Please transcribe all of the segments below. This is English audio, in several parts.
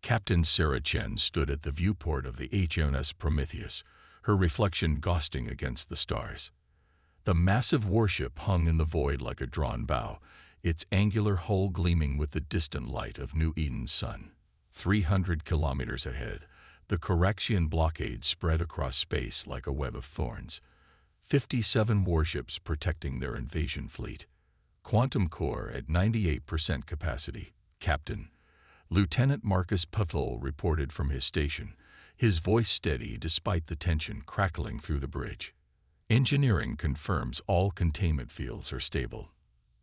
Captain Sarah Chen stood at the viewport of the HMS Prometheus, her reflection ghosting against the stars. The massive warship hung in the void like a drawn bow, its angular hull gleaming with the distant light of New Eden's sun. 300 kilometers ahead, the Coraxian blockade spread across space like a web of thorns. 57 warships protecting their invasion fleet. Quantum core at 98% capacity. Captain. Lieutenant Marcus Puttle reported from his station, his voice steady despite the tension crackling through the bridge. Engineering confirms all containment fields are stable.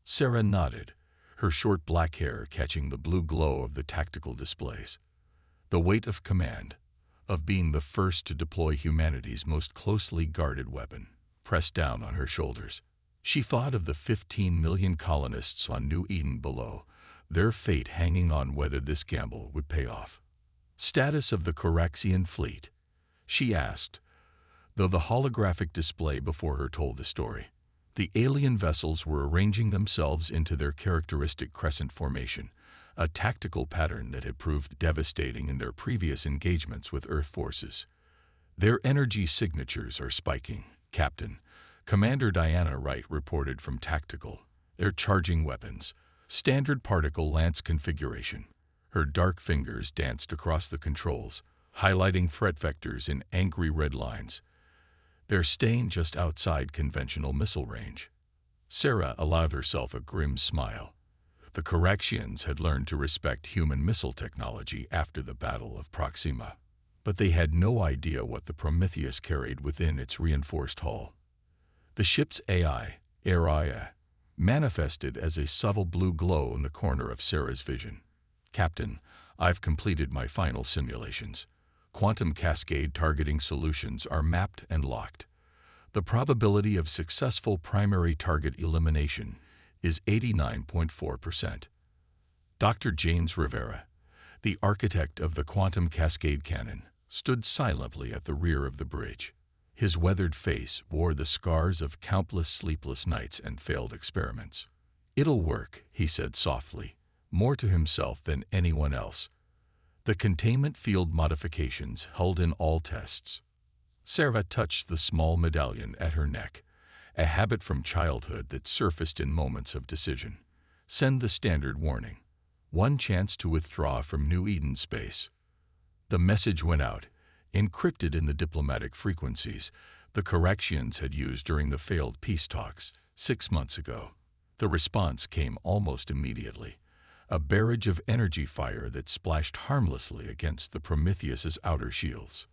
Sarah nodded, her short black hair catching the blue glow of the tactical displays. The weight of command, of being the first to deploy humanity's most closely guarded weapon, pressed down on her shoulders. She thought of the 15 million colonists on New Eden below, their fate hanging on whether this gamble would pay off. Status of the Coraxian fleet, she asked, though the holographic display before her told the story. The alien vessels were arranging themselves into their characteristic crescent formation, a tactical pattern that had proved devastating in their previous engagements with Earth forces. Their energy signatures are spiking, Captain. Commander Diana Wright reported from Tactical. They're charging weapons. Standard particle lance configuration. Her dark fingers danced across the controls, highlighting threat vectors in angry red lines. They're staying just outside conventional missile range. Sarah allowed herself a grim smile. The Coraxians had learned to respect human missile technology after the Battle of Proxima, but they had no idea what the Prometheus carried within its reinforced hull. The ship's AI, Araya, manifested as a subtle blue glow in the corner of Sarah's vision. Captain, I've completed my final simulations. Quantum cascade targeting solutions are mapped and locked. The probability of successful primary target elimination is 89.4%. Dr. James Rivera, the architect of the quantum cascade cannon, stood silently at the rear of the bridge. His weathered face bore the scars of countless sleepless nights and failed experiments. "It'll work," he said softly, more to himself than anyone else. The containment field modifications held in all tests. Sarah touched the small medallion at her neck, a habit from childhood that surfaced in moments of decision. Send the standard warning. One chance to withdraw from New Eden space. The message went out, encrypted in the diplomatic frequencies the Coraxians had used during the failed peace talks 6 months ago. The response came almost immediately. A barrage of energy fire that splashed harmlessly against the Prometheus's outer shields.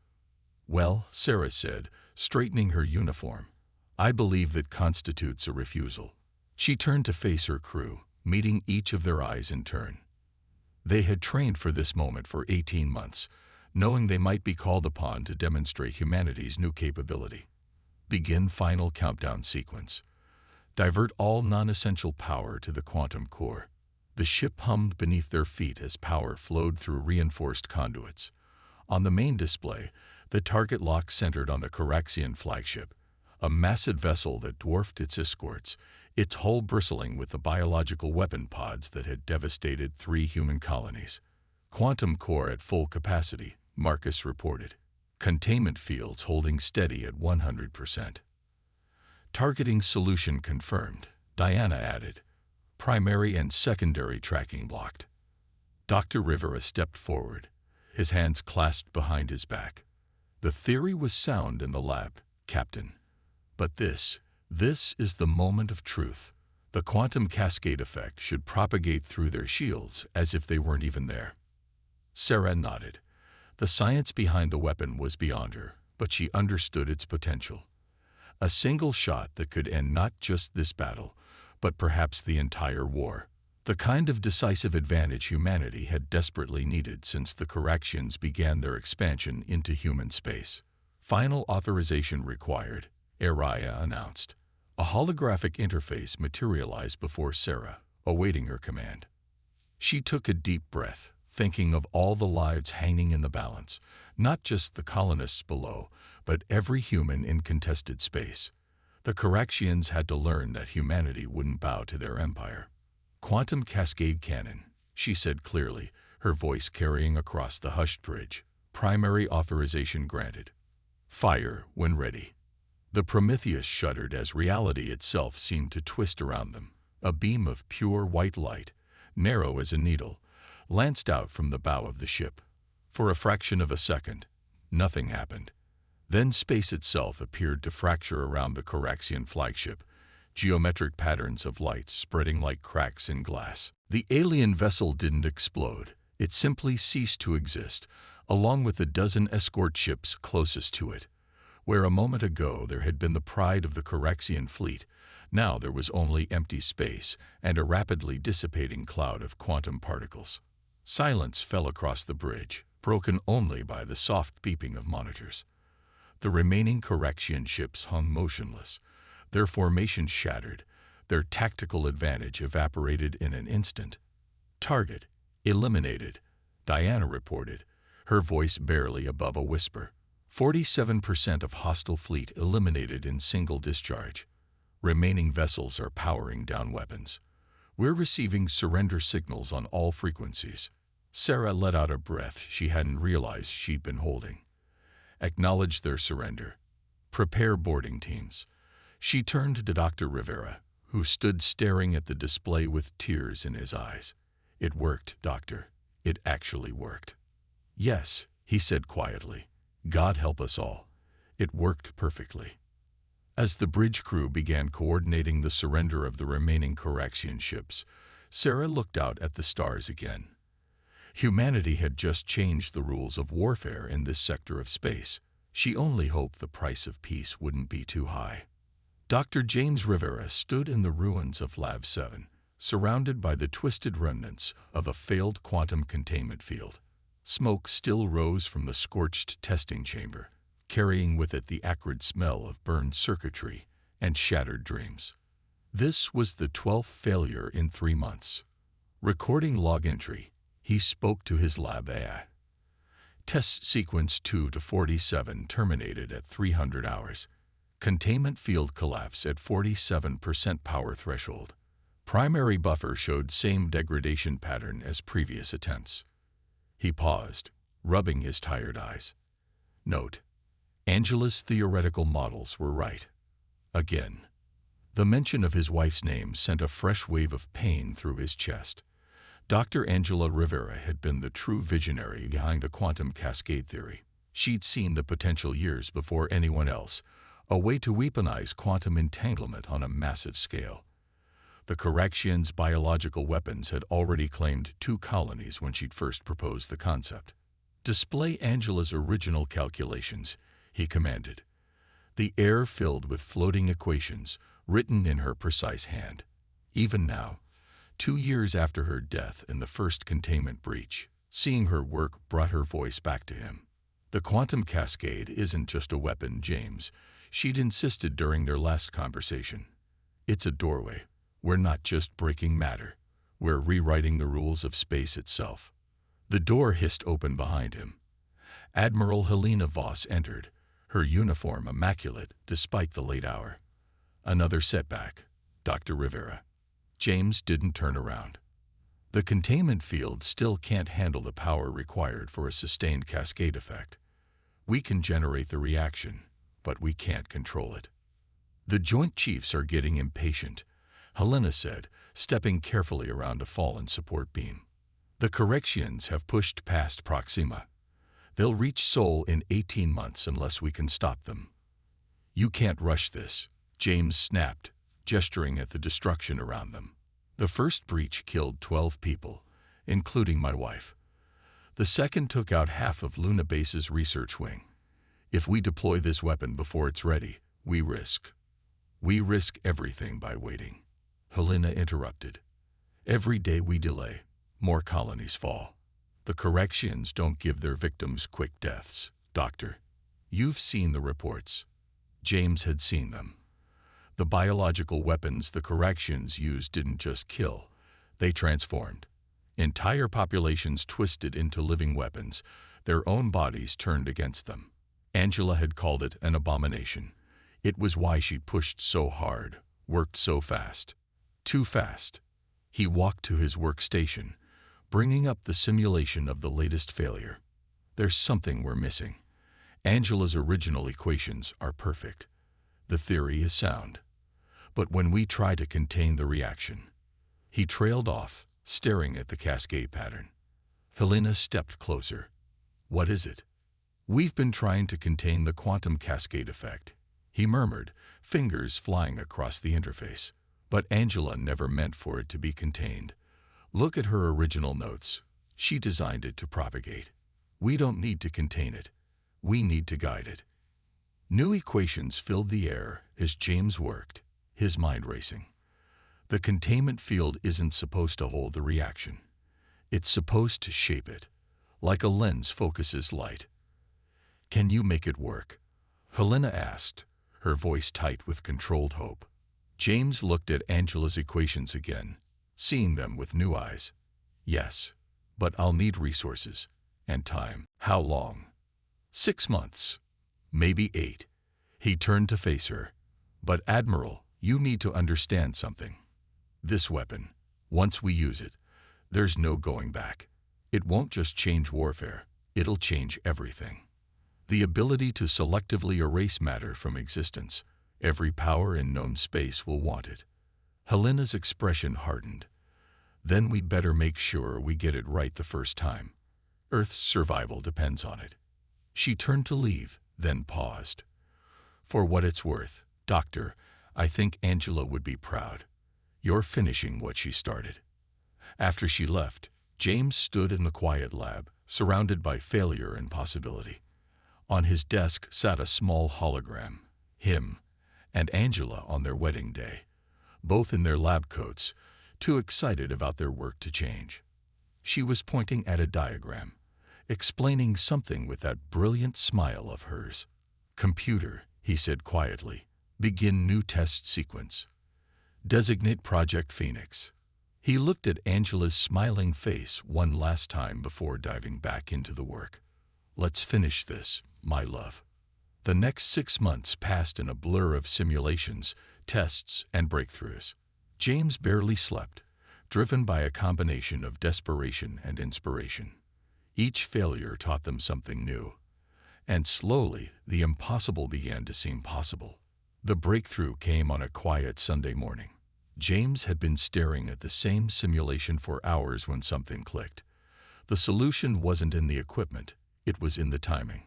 "Well," Sarah said, straightening her uniform, "I believe that constitutes a refusal." She turned to face her crew, meeting each of their eyes in turn. They had trained for this moment for 18 months, knowing they might be called upon to demonstrate humanity's new capability. Begin final countdown sequence. Divert all non-essential power to the quantum core. The ship hummed beneath their feet as power flowed through reinforced conduits. On the main display, the target lock centered on the Coraxian flagship, a massive vessel that dwarfed its escorts, its hull bristling with the biological weapon pods that had devastated 3 human colonies. Quantum core at full capacity, Marcus reported. Containment fields holding steady at 100%. Targeting solution confirmed, Diana added. Primary and secondary tracking blocked. Dr. Rivera stepped forward, his hands clasped behind his back. The theory was sound in the lab, Captain. But this is the moment of truth. The quantum cascade effect should propagate through their shields as if they weren't even there. Sarah nodded. The science behind the weapon was beyond her, but she understood its potential. A single shot that could end not just this battle, but perhaps the entire war. The kind of decisive advantage humanity had desperately needed since the Coraxians began their expansion into human space. Final authorization required, Araya announced. A holographic interface materialized before Sarah, awaiting her command. She took a deep breath, thinking of all the lives hanging in the balance, not just the colonists below, but every human in contested space. The Coraxians had to learn that humanity wouldn't bow to their empire. "Quantum cascade cannon," she said clearly, her voice carrying across the hushed bridge. Primary authorization granted. Fire when ready. The Prometheus shuddered as reality itself seemed to twist around them. A beam of pure white light, narrow as a needle, lanced out from the bow of the ship. For a fraction of a second, nothing happened. Then space itself appeared to fracture around the Coraxian flagship, geometric patterns of light spreading like cracks in glass. The alien vessel didn't explode. It simply ceased to exist, along with the dozen escort ships closest to it. Where a moment ago there had been the pride of the Coraxian fleet, now there was only empty space and a rapidly dissipating cloud of quantum particles. Silence fell across the bridge, broken only by the soft beeping of monitors. The remaining Coraxian ships hung motionless, their formation shattered, their tactical advantage evaporated in an instant. Target eliminated, Diana reported, her voice barely above a whisper. 47% of hostile fleet eliminated in single discharge. Remaining vessels are powering down weapons. We're receiving surrender signals on all frequencies. Sarah let out a breath she hadn't realized she'd been holding. Acknowledge their surrender. Prepare boarding teams. She turned to Dr. Rivera, who stood staring at the display with tears in his eyes. It worked, Doctor. It actually worked. Yes, he said quietly. God help us all. It worked perfectly. As the bridge crew began coordinating the surrender of the remaining Coraxian ships, Sarah looked out at the stars again. Humanity had just changed the rules of warfare in this sector of space. She only hoped the price of peace wouldn't be too high. Dr. James Rivera stood in the ruins of Lab 7, surrounded by the twisted remnants of a failed quantum containment field. Smoke still rose from the scorched testing chamber, carrying with it the acrid smell of burned circuitry and shattered dreams. This was the 12th failure in 3 months. Recording log entry, he spoke to his lab AI. Test sequence 2 to 47 terminated at 300 hours. Containment field collapse at 47% power threshold. Primary buffer showed same degradation pattern as previous attempts. He paused, rubbing his tired eyes. Note: Angela's theoretical models were right. Again. The mention of his wife's name sent a fresh wave of pain through his chest. Dr. Angela Rivera had been the true visionary behind the quantum cascade theory. She'd seen the potential years before anyone else, a way to weaponize quantum entanglement on a massive scale. The Coraxians' biological weapons had already claimed 2 colonies when she'd first proposed the concept. Display Angela's original calculations, he commanded. The air filled with floating equations, written in her precise hand. Even now, 2 years after her death in the first containment breach, seeing her work brought her voice back to him. The quantum cascade isn't just a weapon, James, she'd insisted during their last conversation. It's a doorway. We're not just breaking matter. We're rewriting the rules of space itself. The door hissed open behind him. Admiral Helena Voss entered, her uniform immaculate despite the late hour. Another setback, Dr. Rivera. James didn't turn around. The containment field still can't handle the power required for a sustained cascade effect. We can generate the reaction, but we can't control it. The Joint Chiefs are getting impatient, Helena said, stepping carefully around a fallen support beam. The Coraxians have pushed past Proxima. They'll reach Sol in 18 months unless we can stop them. You can't rush this, James snapped, gesturing at the destruction around them. The first breach killed 12 people, including my wife. The second took out half of Luna Base's research wing. If we deploy this weapon before it's ready, we risk everything by waiting. Helena interrupted. Every day we delay, more colonies fall. The Coraxians don't give their victims quick deaths, Doctor. You've seen the reports. James had seen them. The biological weapons the Coraxians used didn't just kill, they transformed. Entire populations twisted into living weapons, their own bodies turned against them. Angela had called it an abomination. It was why she pushed so hard, worked so fast. Too fast. He walked to his workstation, bringing up the simulation of the latest failure. There's something we're missing. Angela's original equations are perfect. The theory is sound. But when we try to contain the reaction, he trailed off, staring at the cascade pattern. Helena stepped closer. What is it? We've been trying to contain the quantum cascade effect, he murmured, fingers flying across the interface. But Angela never meant for it to be contained. Look at her original notes. She designed it to propagate. We don't need to contain it. We need to guide it. New equations filled the air as James worked, his mind racing. The containment field isn't supposed to hold the reaction. It's supposed to shape it, like a lens focuses light. Can you make it work? Helena asked, her voice tight with controlled hope. James looked at Angela's equations again, seeing them with new eyes. Yes, but I'll need resources and time. How long? 6 months. Maybe 8. He turned to face her. But Admiral, you need to understand something. This weapon, once we use it, there's no going back. It won't just change warfare, it'll change everything. The ability to selectively erase matter from existence. Every power in known space will want it. Helena's expression hardened. Then we'd better make sure we get it right the first time. Earth's survival depends on it. She turned to leave, then paused. For what it's worth, Doctor, I think Angela would be proud. You're finishing what she started. After she left, James stood in the quiet lab, surrounded by failure and possibility. On his desk sat a small hologram, him and Angela on their wedding day, both in their lab coats, too excited about their work to change. She was pointing at a diagram, explaining something with that brilliant smile of hers. Computer, he said quietly, begin new test sequence. Designate Project Phoenix. He looked at Angela's smiling face one last time before diving back into the work. Let's finish this, my love. The next 6 months passed in a blur of simulations, tests, and breakthroughs. James barely slept, driven by a combination of desperation and inspiration. Each failure taught them something new. And slowly, the impossible began to seem possible. The breakthrough came on a quiet Sunday morning. James had been staring at the same simulation for hours when something clicked. The solution wasn't in the equipment, it was in the timing.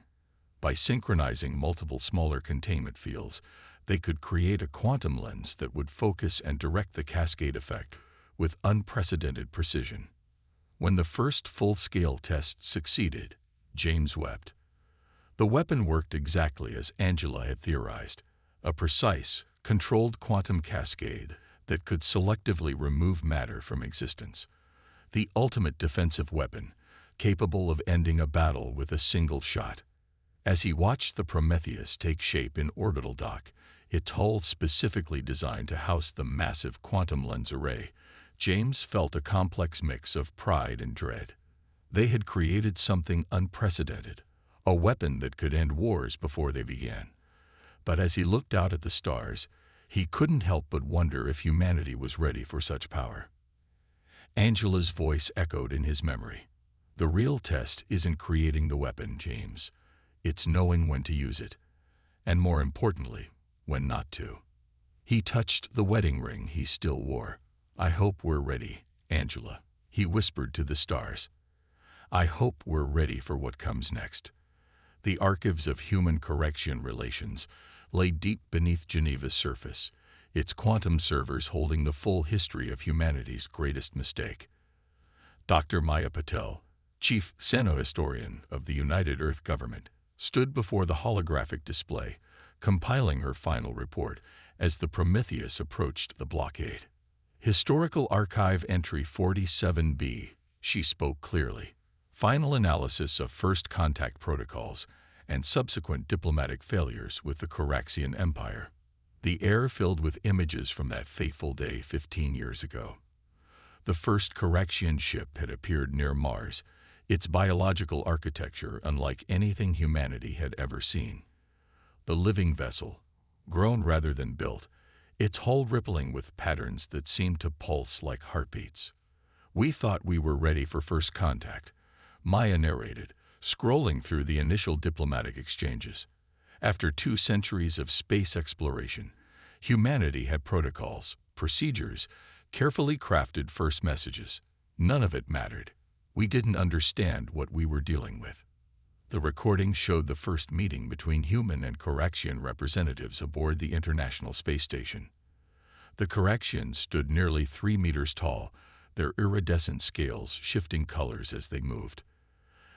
By synchronizing multiple smaller containment fields, they could create a quantum lens that would focus and direct the cascade effect with unprecedented precision. When the first full-scale test succeeded, James wept. The weapon worked exactly as Angela had theorized, a precise, controlled quantum cascade that could selectively remove matter from existence. The ultimate defensive weapon, capable of ending a battle with a single shot. As he watched the Prometheus take shape in orbital dock, its hull specifically designed to house the massive quantum lens array, James felt a complex mix of pride and dread. They had created something unprecedented, a weapon that could end wars before they began. But as he looked out at the stars, he couldn't help but wonder if humanity was ready for such power. Angela's voice echoed in his memory. The real test isn't creating the weapon, James. It's knowing when to use it, and more importantly, when not to. He touched the wedding ring he still wore. I hope we're ready, Angela, he whispered to the stars. I hope we're ready for what comes next. The archives of human correction relations lay deep beneath Geneva's surface, its quantum servers holding the full history of humanity's greatest mistake. Dr. Maya Patel, chief xenohistorian of the United Earth Government, stood before the holographic display, compiling her final report as the Prometheus approached the blockade. Historical Archive Entry 47B, she spoke clearly. Final analysis of first contact protocols and subsequent diplomatic failures with the Coraxian Empire. The air filled with images from that fateful day 15 years ago. The first Coraxian ship had appeared near Mars, its biological architecture unlike anything humanity had ever seen. The living vessel, grown rather than built, its hull rippling with patterns that seemed to pulse like heartbeats. We thought we were ready for first contact, Maya narrated, scrolling through the initial diplomatic exchanges. After 2 centuries of space exploration, humanity had protocols, procedures, carefully crafted first messages. None of it mattered. We didn't understand what we were dealing with. The recording showed the first meeting between human and Koraxian representatives aboard the International Space Station. The Koraxians stood nearly 3 meters tall, their iridescent scales shifting colors as they moved.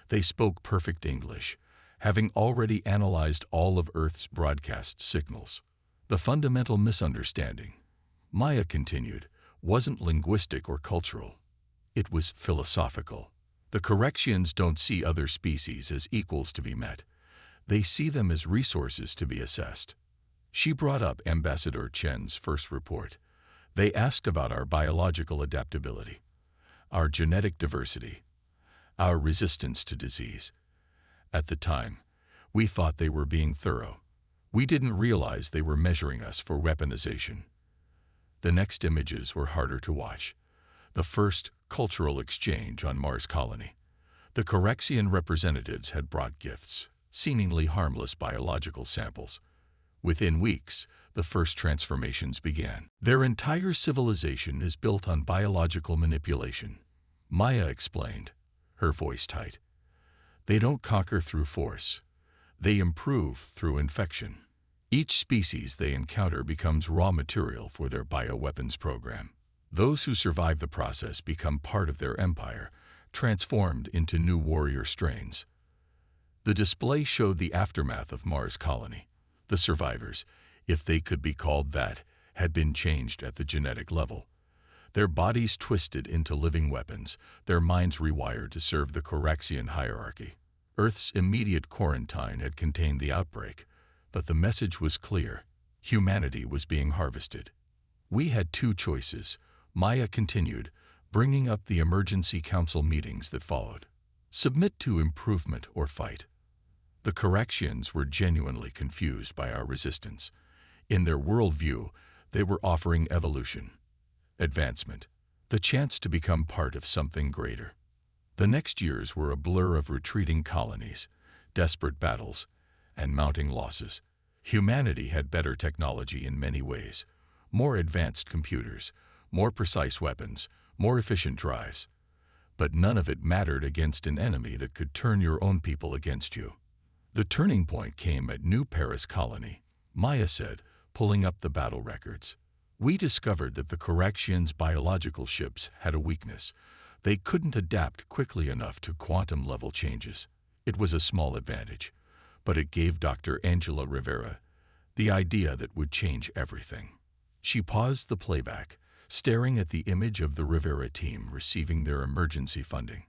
They spoke perfect English, having already analyzed all of Earth's broadcast signals. The fundamental misunderstanding, Maya continued, wasn't linguistic or cultural. It was philosophical. The Koraxians don't see other species as equals to be met. They see them as resources to be assessed. She brought up Ambassador Chen's first report. They asked about our biological adaptability, our genetic diversity, our resistance to disease. At the time, we thought they were being thorough. We didn't realize they were measuring us for weaponization. The next images were harder to watch. The first cultural exchange on Mars colony. The Koraxian representatives had brought gifts, seemingly harmless biological samples. Within weeks, the first transformations began. Their entire civilization is built on biological manipulation, Maya explained, her voice tight. They don't conquer through force. They improve through infection. Each species they encounter becomes raw material for their bioweapons program. Those who survive the process become part of their empire, transformed into new warrior strains. The display showed the aftermath of Mars colony. The survivors, if they could be called that, had been changed at the genetic level. Their bodies twisted into living weapons, their minds rewired to serve the Koraxian hierarchy. Earth's immediate quarantine had contained the outbreak, but the message was clear. Humanity was being harvested. We had 2 choices, Maya continued, bringing up the emergency council meetings that followed. Submit to improvement or fight. The Koraxians were genuinely confused by our resistance. In their worldview, they were offering evolution, advancement, the chance to become part of something greater. The next years were a blur of retreating colonies, desperate battles, and mounting losses. Humanity had better technology in many ways, more advanced computers, more precise weapons, more efficient drives. But none of it mattered against an enemy that could turn your own people against you. The turning point came at New Paris colony, Maya said, pulling up the battle records. We discovered that the Koraxians' biological ships had a weakness. They couldn't adapt quickly enough to quantum-level changes. It was a small advantage, but it gave Dr. Angela Rivera the idea that would change everything. She paused the playback, staring at the image of the Rivera team receiving their emergency funding.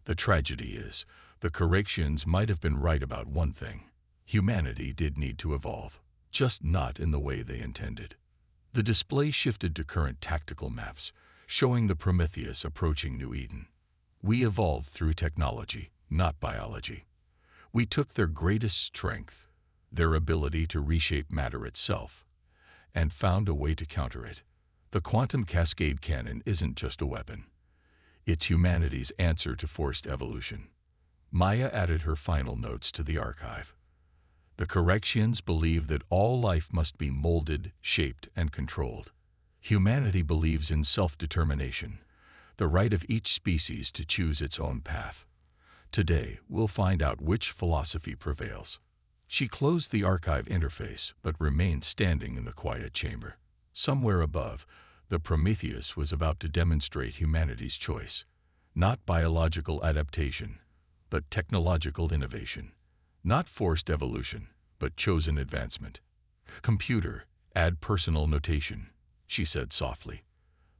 The tragedy is, the Koraxians might have been right about one thing. Humanity did need to evolve, just not in the way they intended. The display shifted to current tactical maps, showing the Prometheus approaching New Eden. We evolved through technology, not biology. We took their greatest strength, their ability to reshape matter itself, and found a way to counter it. The quantum cascade cannon isn't just a weapon. It's humanity's answer to forced evolution. Maya added her final notes to the archive. The Koraxians believe that all life must be molded, shaped, and controlled. Humanity believes in self-determination, the right of each species to choose its own path. Today, we'll find out which philosophy prevails. She closed the archive interface, but remained standing in the quiet chamber. Somewhere above, the Prometheus was about to demonstrate humanity's choice. Not biological adaptation, but technological innovation. Not forced evolution, but chosen advancement. Computer, add personal notation, she said softly.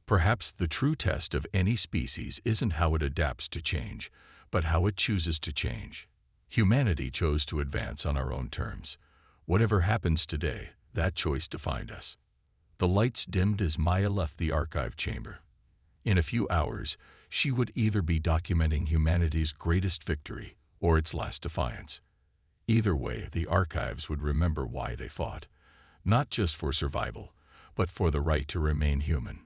Perhaps the true test of any species isn't how it adapts to change, but how it chooses to change. Humanity chose to advance on our own terms. Whatever happens today, that choice defined us. The lights dimmed as Maya left the archive chamber. In a few hours, she would either be documenting humanity's greatest victory or its last defiance. Either way, the archives would remember why they fought, not just for survival, but for the right to remain human.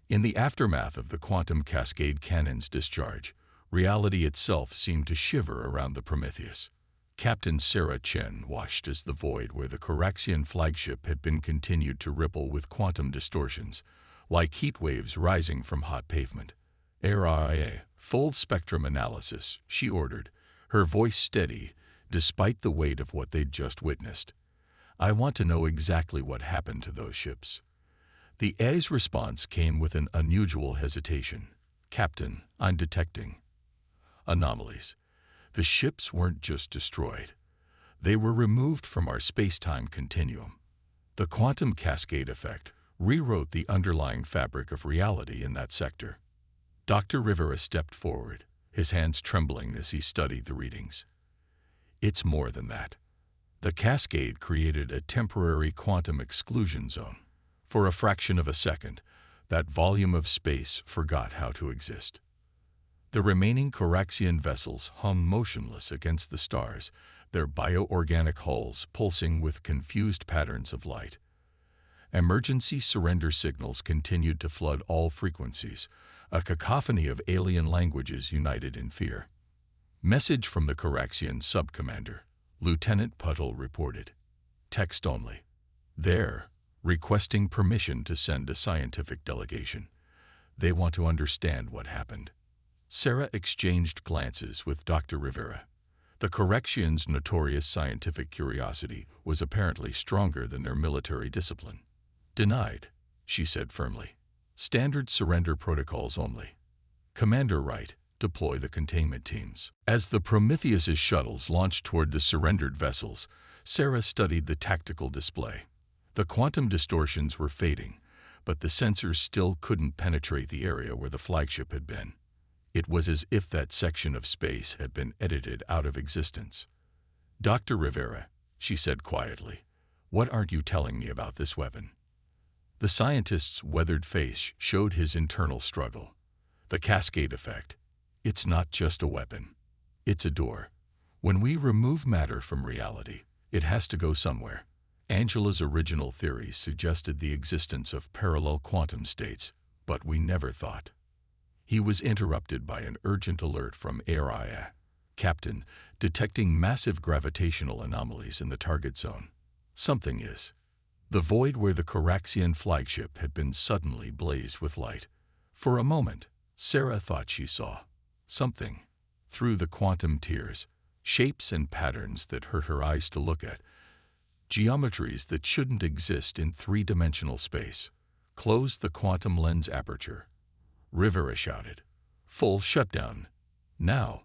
In the aftermath of the quantum cascade cannon's discharge, reality itself seemed to shiver around the Prometheus. Captain Sarah Chen watched as the void where the Coraxian flagship had been continued to ripple with quantum distortions, like heat waves rising from hot pavement. "RIA, full spectrum analysis," she ordered, her voice steady, despite the weight of what they'd just witnessed. "I want to know exactly what happened to those ships." The AI's response came with an unusual hesitation. "Captain, I'm detecting anomalies. The ships weren't just destroyed. They were removed from our space-time continuum. The quantum cascade effect rewrote the underlying fabric of reality in that sector." Dr. Rivera stepped forward, his hands trembling as he studied the readings. "It's more than that. The cascade created a temporary quantum exclusion zone. For a fraction of a second, that volume of space forgot how to exist. The remaining Coraxian vessels hung motionless against the stars, their bioorganic hulls pulsing with confused patterns of light. Emergency surrender signals continued to flood all frequencies, a cacophony of alien languages united in fear. Message from the Coraxian sub-commander, Lieutenant Puttle reported. Text only. There, requesting permission to send a scientific delegation. They want to understand what happened. Sarah exchanged glances with Dr. Rivera. The Coraxians' notorious scientific curiosity was apparently stronger than their military discipline. "Denied," she said firmly. "Standard surrender protocols only. Commander Wright, deploy the containment teams." As the Prometheus's shuttles launched toward the surrendered vessels, Sarah studied the tactical display. The quantum distortions were fading, but the sensors still couldn't penetrate the area where the flagship had been. It was as if that section of space had been edited out of existence. "Dr. Rivera," she said quietly, "what aren't you telling me about this weapon?" The scientist's weathered face showed his internal struggle. "The cascade effect. It's not just a weapon. It's a door. When we remove matter from reality, it has to go somewhere. Angela's original theories suggested the existence of parallel quantum states, but we never thought." He was interrupted by an urgent alert from ARIA. "Captain, detecting massive gravitational anomalies in the target zone. Something is." The void where the Coraxian flagship had been suddenly blazed with light. For a moment, Sarah thought she saw something through the quantum tiers, shapes and patterns that hurt her eyes to look at, geometries that shouldn't exist in three-dimensional space. "Close the quantum lens aperture," Rivera shouted. "Full shutdown. Now."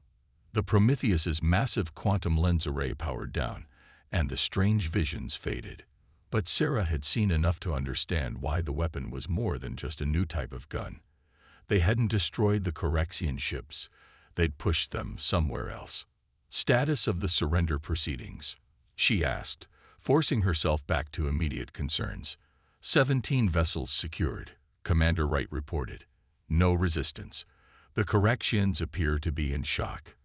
The Prometheus's massive quantum lens array powered down, and the strange visions faded. But Sarah had seen enough to understand why the weapon was more than just a new type of gun. They hadn't destroyed the Coraxian ships. They'd pushed them somewhere else. "Status of the surrender proceedings?" she asked, forcing herself back to immediate concerns. 17 vessels secured," Commander Wright reported. "No resistance. The Coraxians appear to be in shock.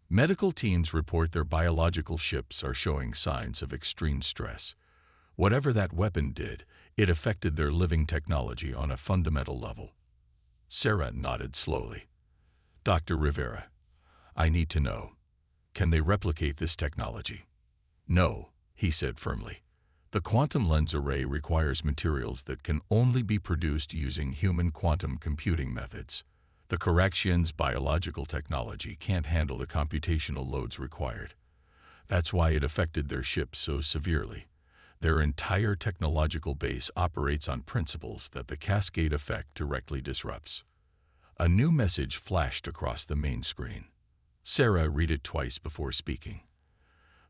Medical teams report their biological ships are showing signs of extreme stress. Whatever that weapon did, it affected their living technology on a fundamental level." Sarah nodded slowly. "Dr. Rivera, I need to know. Can they replicate this technology?" "No," he said firmly. "The quantum lens array requires materials that can only be produced using human quantum computing methods. The Coraxians' biological technology can't handle the computational loads required. That's why it affected their ships so severely. Their entire technological base operates on principles that the cascade effect directly disrupts." A new message flashed across the main screen. Sarah read it twice before speaking.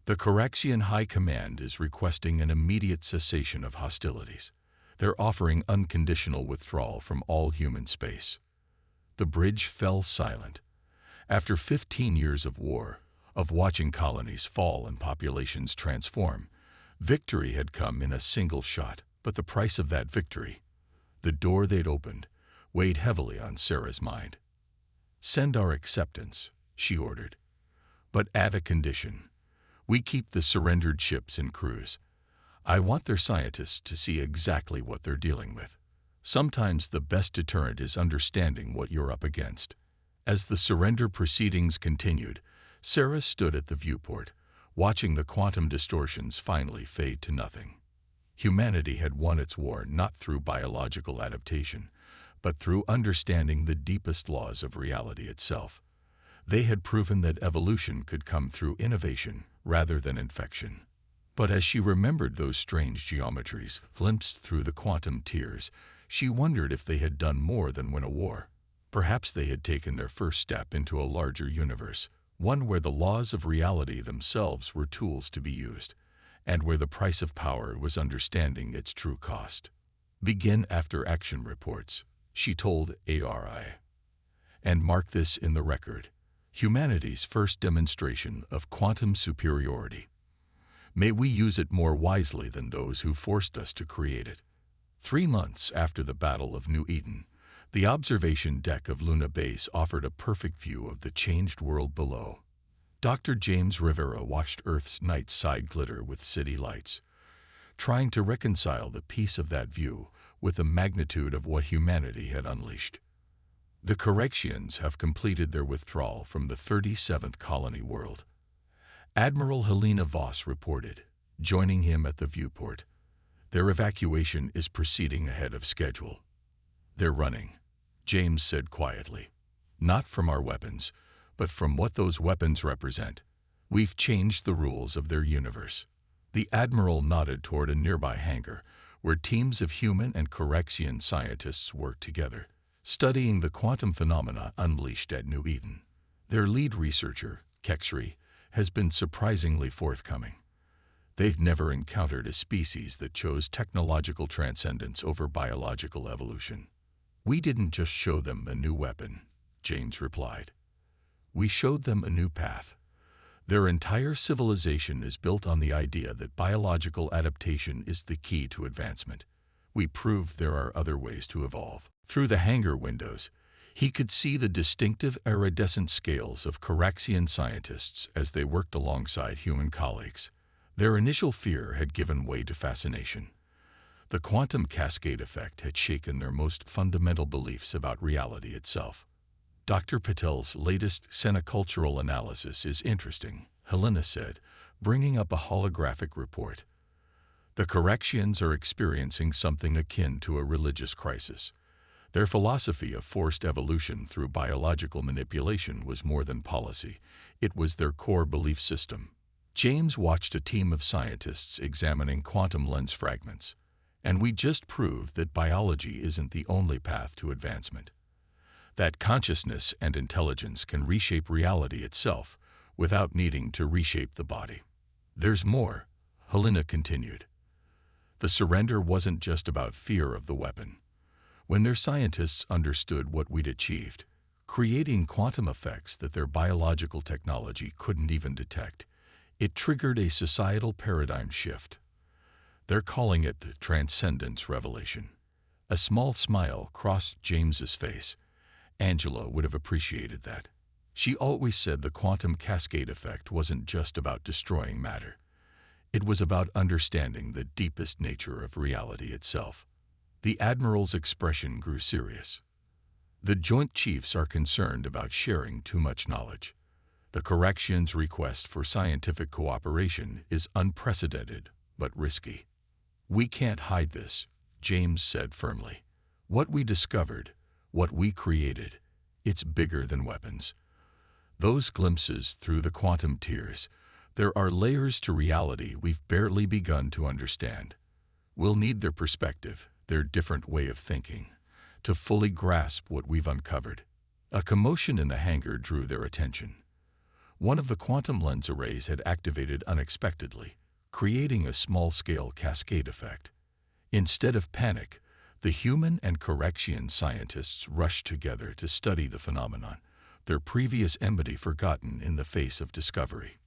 "The Coraxian High Command is requesting an immediate cessation of hostilities. They're offering unconditional withdrawal from all human space." The bridge fell silent. After 15 years of war, of watching colonies fall and populations transform, victory had come in a single shot, but the price of that victory, the door they'd opened, weighed heavily on Sarah's mind. "Send our acceptance," she ordered. "But at a condition. We keep the surrendered ships and crews. I want their scientists to see exactly what they're dealing with. Sometimes the best deterrent is understanding what you're up against. As the surrender proceedings continued, Sarah stood at the viewport, watching the quantum distortions finally fade to nothing. Humanity had won its war not through biological adaptation, but through understanding the deepest laws of reality itself. They had proven that evolution could come through innovation rather than infection. But as she remembered those strange geometries glimpsed through the quantum tiers, she wondered if they had done more than win a war. Perhaps they had taken their first step into a larger universe, one where the laws of reality themselves were tools to be used, and where the price of power was understanding its true cost. Begin after action reports, she told ARI. And mark this in the record: humanity's first demonstration of quantum superiority. May we use it more wisely than those who forced us to create it. 3 months after the Battle of New Eden, the observation deck of Luna Base offered a perfect view of the changed world below. Dr. James Rivera watched Earth's night side glitter with city lights, trying to reconcile the peace of that view with the magnitude of what humanity had unleashed. The Corrections have completed their withdrawal from the 37th colony world, Admiral Helena Voss reported, joining him at the viewport. Their evacuation is proceeding ahead of schedule. They're running, James said quietly. Not from our weapons, but from what those weapons represent. We've changed the rules of their universe. The Admiral nodded toward a nearby hangar, where teams of human and Correction scientists work together, studying the quantum phenomena unleashed at New Eden. Their lead researcher, Kexri, has been surprisingly forthcoming. They've never encountered a species that chose technological transcendence over biological evolution. We didn't just show them a new weapon, James replied. We showed them a new path. Their entire civilization is built on the idea that biological adaptation is the key to advancement. We proved there are other ways to evolve. Through the hangar windows, he could see the distinctive iridescent scales of Correction scientists as they worked alongside human colleagues. Their initial fear had given way to fascination. The quantum cascade effect had shaken their most fundamental beliefs about reality itself. Dr. Patel's latest xenocultural analysis is interesting, Helena said, bringing up a holographic report. The Corrections are experiencing something akin to a religious crisis. Their philosophy of forced evolution through biological manipulation was more than policy. It was their core belief system. James watched a team of scientists examining quantum lens fragments. And we just proved that biology isn't the only path to advancement. That consciousness and intelligence can reshape reality itself without needing to reshape the body. There's more, Helena continued. The surrender wasn't just about fear of the weapon. When their scientists understood what we'd achieved, creating quantum effects that their biological technology couldn't even detect, it triggered a societal paradigm shift. They're calling it the transcendence revelation. A small smile crossed James's face. Angela would have appreciated that. She always said the quantum cascade effect wasn't just about destroying matter. It was about understanding the deepest nature of reality itself. The Admiral's expression grew serious. The Joint Chiefs are concerned about sharing too much knowledge. The Correction's request for scientific cooperation is unprecedented, but risky. We can't hide this, James said firmly. What we discovered, what we created, it's bigger than weapons. Those glimpses through the quantum tiers, there are layers to reality we've barely begun to understand. We'll need their perspective, their different way of thinking, to fully grasp what we've uncovered. A commotion in the hangar drew their attention. One of the quantum lens arrays had activated unexpectedly, creating a small-scale cascade effect. Instead of panic, the human and Correction scientists rushed together to study the phenomenon, their previous enmity forgotten in the face of discovery.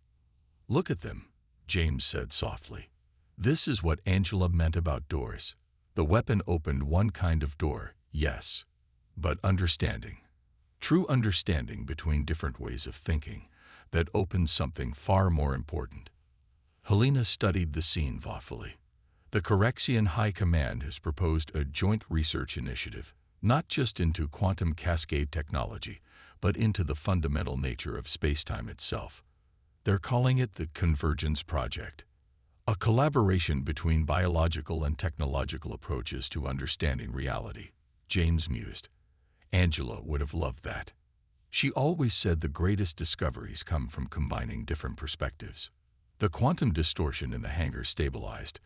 Look at them, James said softly. This is what Angela meant about doors. The weapon opened one kind of door, yes, but understanding. True understanding between different ways of thinking that opens something far more important. Helena studied the scene thoughtfully. The Corexian High Command has proposed a joint research initiative, not just into quantum cascade technology, but into the fundamental nature of spacetime itself. They're calling it the Convergence Project, a collaboration between biological and technological approaches to understanding reality. James mused. Angela would have loved that. She always said the greatest discoveries come from combining different perspectives. The quantum distortion in the hangar stabilized,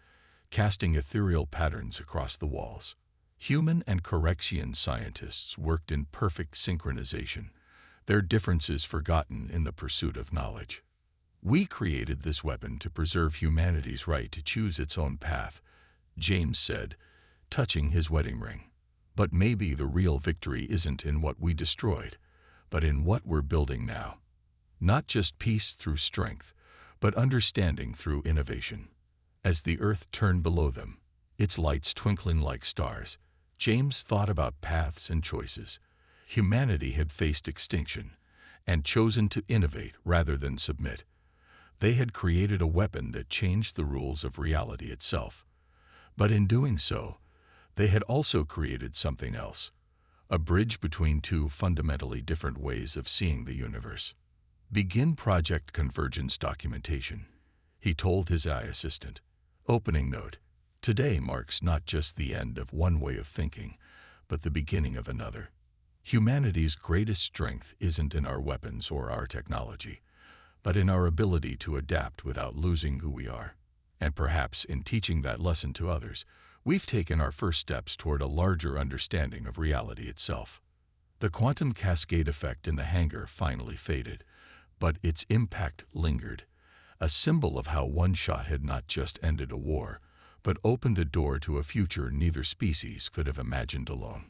casting ethereal patterns across the walls. Human and Corexian scientists worked in perfect synchronization, their differences forgotten in the pursuit of knowledge. We created this weapon to preserve humanity's right to choose its own path, James said, touching his wedding ring. But maybe the real victory isn't in what we destroyed, but in what we're building now. Not just peace through strength, but understanding through innovation. As the Earth turned below them, its lights twinkling like stars, James thought about paths and choices. Humanity had faced extinction and chosen to innovate rather than submit. They had created a weapon that changed the rules of reality itself. But in doing so, they had also created something else, a bridge between two fundamentally different ways of seeing the universe. Begin Project Convergence documentation, he told his AI assistant. Opening note, today marks not just the end of one way of thinking, but the beginning of another. Humanity's greatest strength isn't in our weapons or our technology, but in our ability to adapt without losing who we are. And perhaps in teaching that lesson to others, we've taken our first steps toward a larger understanding of reality itself. The quantum cascade effect in the hangar finally faded, but its impact lingered, a symbol of how one shot had not just ended a war, but opened a door to a future neither species could have imagined alone.